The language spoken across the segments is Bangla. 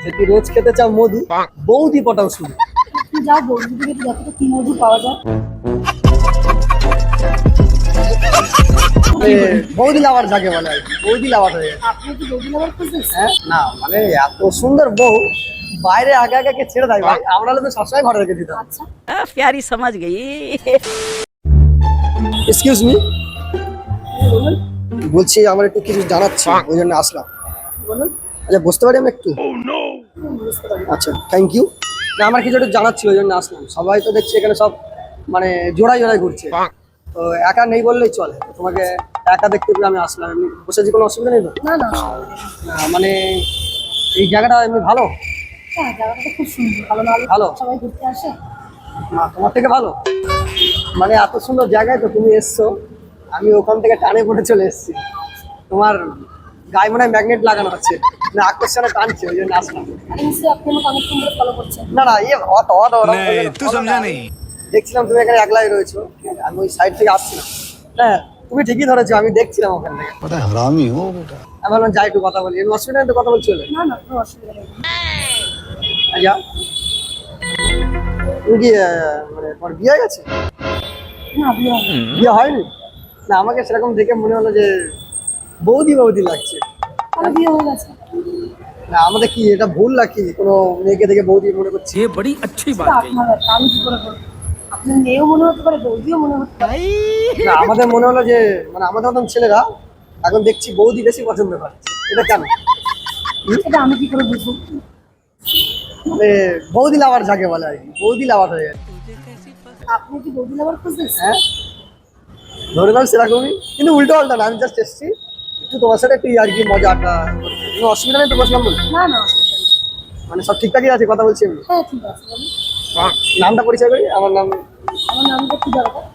যদি রোজ খেতে চাও মধু, বৌদি পটাও শুধু। তুমি যাও বৌদি থেকে যতটা কি মধু পাওয়া যায়। বৌদি লাভার যাকে বলে আর কি, বৌদি লাভার হয়ে গেছে। আপনি কি বৌদি লাভার খুঁজছেন? হ্যাঁ না মানে এত সুন্দর বউ বাইরে আগে আগে কে ছেড়ে দেয় ভাই, আমরা হলে তো সবসময় ঘরে রেখে দিতাম। আচ্ছা प्यारी समझ गई। এক্সকিউজ মি, বলুন বলছি আমার একটু কিছু জানাচ্ছি, ওই জন্য আসলাম। বলুন। আচ্ছা বসতে পারি আমি একটু? বুঝতে পারি। আচ্ছা থ্যাংক ইউ। না আমার কিছু একটু জানাচ্ছি, ওই জন্য আসলাম। সবাই তো দেখছি এখানে সব মানে জোড়ায় জোড়ায় ঘুরছে, তো একা নেই বললেই চলে। তো তোমাকে একা দেখতে পেয়ে আমি আসলাম। এমনি বসেছি, কোনো অসুবিধা নেই তো? না না না, মানে এই জায়গাটা এমনি ভালো? হ্যাঁ জায়গাটা তো খুব সুন্দর, ভালো না হলে ভালো। সবাই ঘুরতে আসে। না তোমার থেকে ভালো, মানে এত সুন্দর জায়গায় তো তুমি এসছো, আমি ওখান থেকে টানে পড়ে চলে এসেছি। তোমার গায়ে মনে হয় ম্যাগনেট লাগানো আছে, না আকর্ষণে টানছে, ওই জন্য আসলাম। আর নিশ্চয়ই আপনি আমাকে অনেক সুন্দর ফলো করছেন। না না ইয়ে অত অত অত তুই সমঝা নেই। দেখছিলাম তুমি এখানে একলাই রয়েছো, আমি ওই সাইড থেকে আসছিলাম। হ্যাঁ তুমি ঠিকই ধরেছো, আমি দেখছিলাম ওখান থেকে। पता है हरामी हो बेटा। আমি বললাম যাই একটু কথা বলি, অসুবিধা নেই তো, কথা বলছি হলে। না না কোনো অসুবিধা নেই। আচ্ছা তুমি কি মানে তোমার বিয়ে হয়ে গেছে? না বিয়ে হবে। বিয়ে হয়নি? না আমাকে সেরকম দেখে মনে হলো যে বৌদি বৌদি লাগছে। আমার বিয়ে হয়ে গেছে। না আমাদের কি এটা ভুল নাকি, কোনো মেয়েকে দেখে বৌদি মনে করছি? ये बड़ी अच्छी সেটা बात है। আপনার ব্যাপার, আমি কি করে বলবো? আপনার মেয়েও মনে হতে পারে, বৌদিও মনে হতে পারে। না আমাদের মনে হলো যে মানে আমাদের মতন ছেলেরা এখন দেখছি বৌদি বেশি পছন্দ করে, এটা কেন? সেটা আমি কি করে বুঝবো? মানে বৌদি লাভার যাকে বলে আর কি, বৌদি লাভার হয়ে গেছে। আপনি কি বৌদি লাভার খুঁজছেন? হ্যাঁ ধরে নাও সেরকমই, কিন্তু উল্টো পাল্টা না, আমি জাস্ট এসছি একটু তোমার সাথে একটু আর কি মজাটা, কোনো অসুবিধা নেই তো বসলাম বলে? না না অসুবিধা নেই। মানে সব ঠিকঠাকই আছে, কথা বলছি আমি। হ্যাঁ ঠিক আছে বলুন। নামটা পরিচয় করি, আমার নাম। আমার নামটা কি দরকার?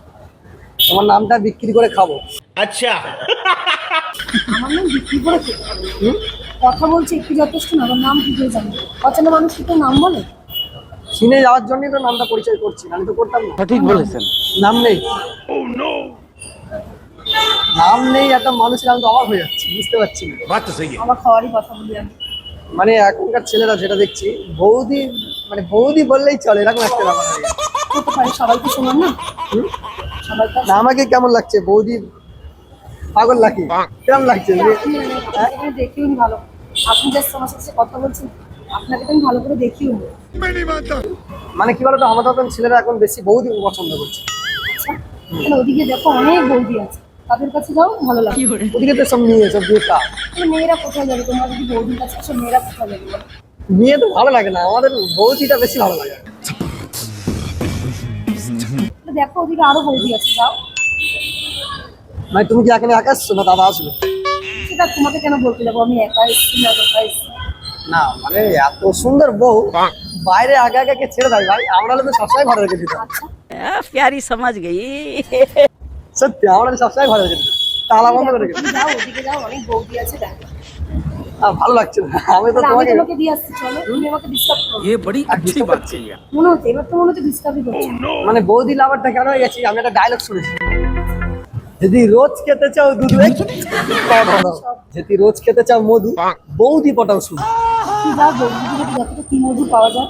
তোমার নামটা বিক্রি করে খাবো। আমার নাম বিক্রি করে খেতে হবে। হুম? কথা বলছি একটু যথেষ্ট না, আমার নাম কি করে জানবো? অচেনা মানুষ কি কেউ নাম বলে? চিনে যাওয়ার জন্যই তো নামটা পরিচয় করছি, আমি তো করতাম না। ठीक बोलेছেন। নাম নেই, নাম নেই একটা মানুষের, আমি তো অবাক হয়ে যাচ্ছি, বুঝতে পারছি না। बात तो सही है। আমার খাওয়ারই কথা বলি আমি। মানে এখনকার ছেলেরা যেটা দেখছি বৌদি, মানে বৌদি বললেই চলে, এরকম একটা ব্যাপার হয়ে গেছে। হতে পারে, সবাই তো সমান না। হুম? সবাই তো না আমাকে কেমন লাগছে বৌদি, পাগল লাগি কেমন লাগছে? আপনি এখানে দেখিও নি ভালো। আপনি জাস্ট আমার সাথে কথা বলছেন, আপনাকে তো আমি ভালো করে দেখিও নি। মানে কি বলতো, আমাদের মতন ছেলেরা এখন বেশি বৌদি পছন্দ করছে। আচ্ছা তাহলে ওদিকে দেখো অনেক বৌদি আছে, তাদের কাছে যাও ভালো লাগে। ওদিকে তো সব নিয়ে সব বিয়ে কা তাহলে মেয়েরা কোথায় যাবে? তোমরা যদি বৌদির কাছে আসো, মেয়েরা কোথায় যাবে বলো? নিয়ে তো ভালো লাগে না, আমাদের বৌদিটা বেশি ভালো লাগে। তাহলে দেখো ওদিকে আরো বৌদি আছে, যাও। মানে তুমি কি এখানে একা এসছো না দাদা আসবে? সেটা তোমাকে কেন বলতে যাবো? আমি একা এসেছি না কোথায় এসেছি? না মানে এত সুন্দর বউ বাইরে আগে আগে কে ছেড়ে দেয় ভাই, আমরা হলে তো সবসময় ঘরে রেখে দিতাম। আচ্ছা प्यारी समझ गई। সত্যি আমরা হলে সবসময় ঘরে রেখে দিতাম, তালা বন্ধ করে রেখে তুমি যাও ওদিকে, যাও অনেক বৌদি আছে, দেখো। ভালো লাগছে না, আমি তো তাহলে আমি তোমাকে তোমাকে দিয়ে আসছি, চলো। তুমি আমাকে ডিস্টার্ব করো। ये बड़ी अच्छी बात कही है। মনে হচ্ছে এবার তো মনে হচ্ছে ডিস্টার্বই করছে। মানে বৌদি লাভারটা কেন হয়ে গেছি, আমি একটা ডায়লগ শুনেছি, যদি রোজ খেতে চাও দুধ যদি রোজ খেতে চাও মধু, বৌদি পটাও শুধু। তুমি যাও বৌদি থেকে যতটা কি মধু পাওয়া যায়।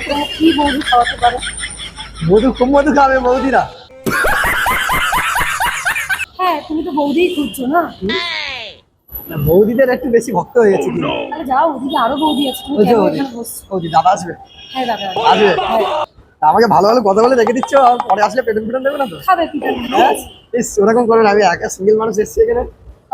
তোমার কি বৌদি খাওয়াতে পারে? মধু খুব মধু খাবে বৌদিরা। হ্যাঁ তুমি তো বৌদিই খুঁজছো না? না, বৌদিদের একটু বেশি ভক্ত হয়ে গেছে কিন্তু। তাহলে যাও ওদিকে আরো বৌদি আছে, তুমি ওই যে কেন বৌদি, এখানে বসছো? বৌদি দাদা আসবে? হ্যাঁ দাদা আসবে? হ্যাঁ। তা আমাকে ভালো ভালো কথা বলে রেখে দিচ্ছ, আর পরে আসলে পেটন পেটন দেবে না তো? খাবে পিঠা হ্যাঁ ইস, ওরকম করে না, আমি একা সিঙ্গেল মানুষ এসেছি এখানে।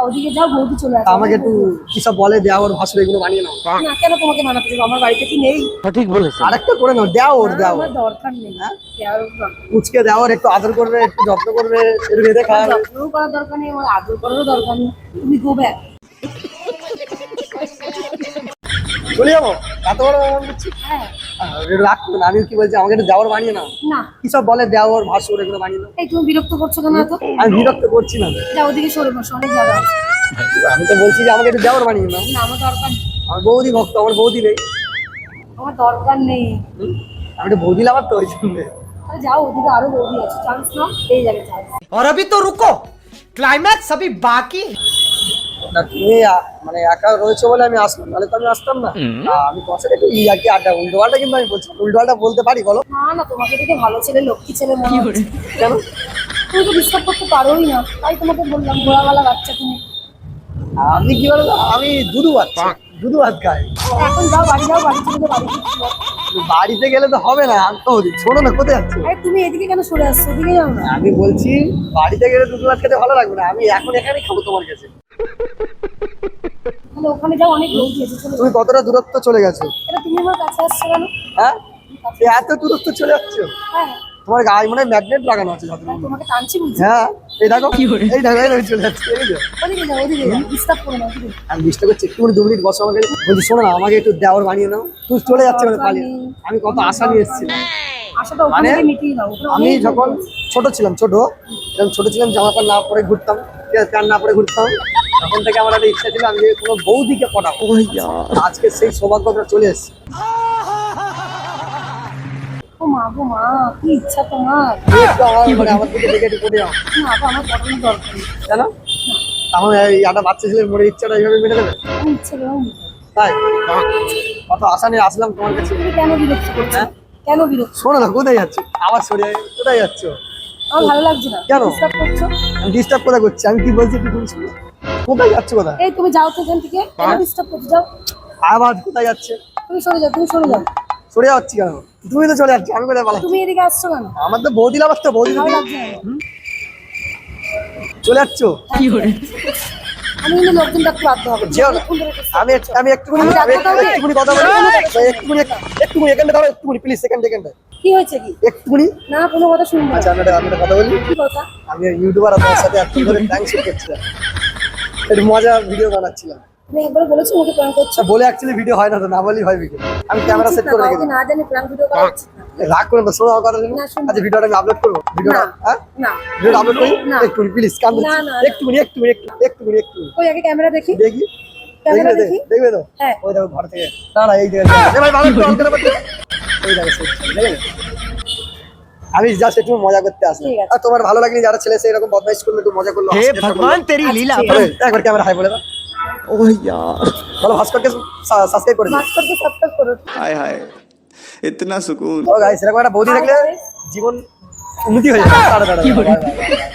ওদিকে যাও, বৌদি চলে তা আসবে। আমাকে একটু কিসব বলে দেওয়ার ভাষণ এগুলো বানিয়ে নাও। না কেন তোমাকে মানাতে যাবো? আমার বাড়িতে কি নেই? ठीक बोलेছেন। আরেকটা করে নাও, দেওয়ার না, দেওয়ার আমার দরকার নেই। হ্যাঁ? দেওয়ার দরকার নেই। উচকে দেওয়ার, একটু আদর করবে, একটু যত্ন করবে, একটু রেঁধে খাওয়াবে। যত্নও করার দরকার নেই, আমার আদর করারও দরকার নেই। তুমি গো ব্যাক। চলে যাবো? এত বড় মন দিচ্ছি? হ্যাঁ রাখবো না, আমি কি বলছি, আমাকে একটু দেওয়ার বানিয়ে নাও। না কিসব বলে দেওয়ার ভাষণ এগুলো বানিয়ে নাও। এই তুমি বিরক্ত করছো কেন এত? আমি বিরক্ত করছি না, যাও ওদিকে সরে বসো, অনেক জায়গা আছে। আমি তো বলছি যে আমাকে একটু দেওয়ার বানিয়ে নাও। না আমার দরকার নেই। আমার বৌদি ভক্ত, আমার বৌদি নেই। আমার দরকার নেই। আমি একটু বৌদি লাভার তো, ওই জন্য। তাহলে যাও ওদিকে আরো বৌদি আছে, চান্স নাও, পেয়ে যাবে চান্স। और अभी तो रुको, क्लाइमैक्स अभी बाकी है। না তুমি মানে একা রয়েছে বলে আমি আসলাম, নাহলে তো আমি আসতাম না। আমি তোমার সাথে একটু ইয়ার্কি আড্ডা, উল্টোপাল্টা কিন্তু আমি বলছি, উল্টোপাল্টা বলতে পারি বলো? না না, তোমাকে দেখে ভালো ছেলে, লক্ষ্মী ছেলে মনে হচ্ছে। কেন? তুমি তো ডিস্টার্ব করতে পারোই না, তাই তোমাকে বললাম ঘোড়াওয়ালা বাচ্চা তুমি। আমি কি বলবো, আমি দুধু বাচ্চা, দুধু ভাত খাই। এখন যাও, বাড়ি যাও, বাড়ি চলে যাও, বাড়ি ফিরছো। বাড়িতে গেলে তো হবে না, আমি তো শোনো না, কোথায় যাচ্ছ? আরে তুমি এদিকে কেন সরে আসছো, ওদিকে যাও না। আমি বলছি বাড়িতে গেলে দুধু ভাত খেতে ভালো লাগবে না, আমি এখন এখানেই খাবো তোমার কাছে। তাহলে ওখানে যাও, অনেক লোক দিয়েছে, চলে তুমি যাও। কতটা দূরত্ব চলে গেছো? এটা তুমি আমার কাছে আসছো কেন? হ্যাঁ, এত দূরত্ব চলে যাচ্ছ? হ্যাঁ, তোমার গায়ে মনে হয় ম্যাগনেট লাগানো আছে যতদূর। তোমাকে টানছি বুঝছি। হ্যাঁ, এই দেখো, এই দেখো, এই দেখো চলে যাচ্ছে, এই দেখো। ওদিকে যাও, ওদিকে যাও, ডিস্টার্ব করো না, ওদিকে। আমি ডিস্টার্ব করছি, একটু 2 মিনিট বসো আমাকে। বলছি শোনো না, আমাকে একটু দেওয়ার বানিয়ে নাও। তুই চলে যাচ্ছে মানে পালিয়ে। আমি কত আশা নিয়ে এসেছিলাম। আশাটা ওখানে মানে গিয়ে মিটিয়ে নাও, ওখানে আমি অনেক লোক যখন রয়েছে। ছোট ছিলাম, ছোট ছিলাম, জামা প্যান্ট না পরে ঘুরতাম, প্যান্ট না পরে ঘুরতাম, তখন থেকে আমার একটা ইচ্ছা ছিল আমি যে কোনো বৌদিকে পটাবো। আজকে সেই সৌভাগ্যটা চলে এসেছে। ও মা গো মা, কি ইচ্ছা তোমার। একটু আমার দিকে দেখে একটু পড়ে যাও। না আপা, আমার পড়ানোর দরকার নেই। কেন? তখন এই একটা বাচ্চা ছেলের মনে ইচ্ছাটা এইভাবে মেটে দেবে? আমি ইচ্ছে করে আমি তাই কত আশা নিয়ে আসলাম তোমার কাছে। তুমি কেন বিরক্ত করছো? হ্যাঁ? কেন বিরক্ত? শোনো না, কোথায় যাচ্ছে? আবার সরে কোথায় যাচ্ছ? আমার ভালো লাগছে না। কেন? ডিস্টার্ব করছো। আমি ডিস্টার্ব কোথায় করছি? আমি কি বলছি একটু তুমি শোনো। কোথায় যাচ্ছ? কোথায় এই তুমি যাও তো এখান থেকে, কেন ডিস্টার্ব করছো? যাও, আবার কোথায় যাচ্ছে? তুমি সরে যাও, তুমি সরে যাও। সরে যাচ্ছি কেন? তুমি তো চলে যাচ্ছ, আমি কোথায় পালাচ্ছি? তুমি এদিকে আসছো কেন? আমার তো বৌদি লাভ তো, বৌদি ভালো যদি লাগছে না আমার। চলে যাচ্ছ। আমি কিন্তু লোকজন ডাকতে বাধ্য হবো। যেও না। অনেকক্ষণ ধরে disturb আমি করছো। আমি একটুখানি আমি ডাকবো তবে? একটুখানি কথা বলি, একটুখানি এখানে দাঁড়াও, একটুখানি প্লিজ, এখানটা কি হয়েছে কি? একটুখানি। না কোনো কথা শুনবো না। আচ্ছা, আমি একটা কথা বলি। কি কথা? আমি ইউটিউবার আপনার সাথে এত ধরে থ্যাঙ্কস করছিলাম, একটু মজা ভিডিও বানাচ্ছিলাম। তুমি একবার বলেছো মুখে প্ল্যান করছো। আচ্ছা, বলে অ্যাকচুয়ালি ভিডিও হয় না, তো না বলেই হয় ভিডিও। আমি ক্যামেরা সেট করে কাউকে রেখেছি। না জানি প্ল্যান ভিডিও করা উচিত না। রাগ করে না, শোনো আমার কথা শুনো। না, শুনবো। আচ্ছা, ভিডিওটা আমি আপলোড করবো, ভিডিওটা না, হ্যাঁ, না। ভিডিওটা আপলোড করি। না। একটুখানি প্লিজ, কান না, না, একটুখানি একটুখানি ওই আগে ক্যামেরা দেখি। দেখি, ক্যামেরা দেখবে দেখি। দেখবে তো? হ্যাঁ। ওই দেখো ঘর থেকে দাঁড়া, এই দেখে ভাই ভালো একটু অন করে বলতে। এই দেখো সেই, দেখলে? আমি জাস্ট একটু মজা করতে আসলাম। ঠিক আছে। আর তোমার ভালো লাগেনি যারা ছেলে এসে এরকম বদমাইশ করলো, একটু মজা করলো? हे भगवान तेरी लीला ठीक है। একবার ক্যামেরা হাই বলে দাও। ও यार, বলো ভাস্করকে সাবস্ক্রাইব করে দিও। মাস্টারকে সাবস্ক্রাইব করো। हाय हाय इतना सुकून। ও গাইস, এরকম একটা বৌদি দেখলে জীবন উন্নতি হয়ে যাবে। দাঁড়া দাঁড়া, দাঁড়া, দাঁড়া।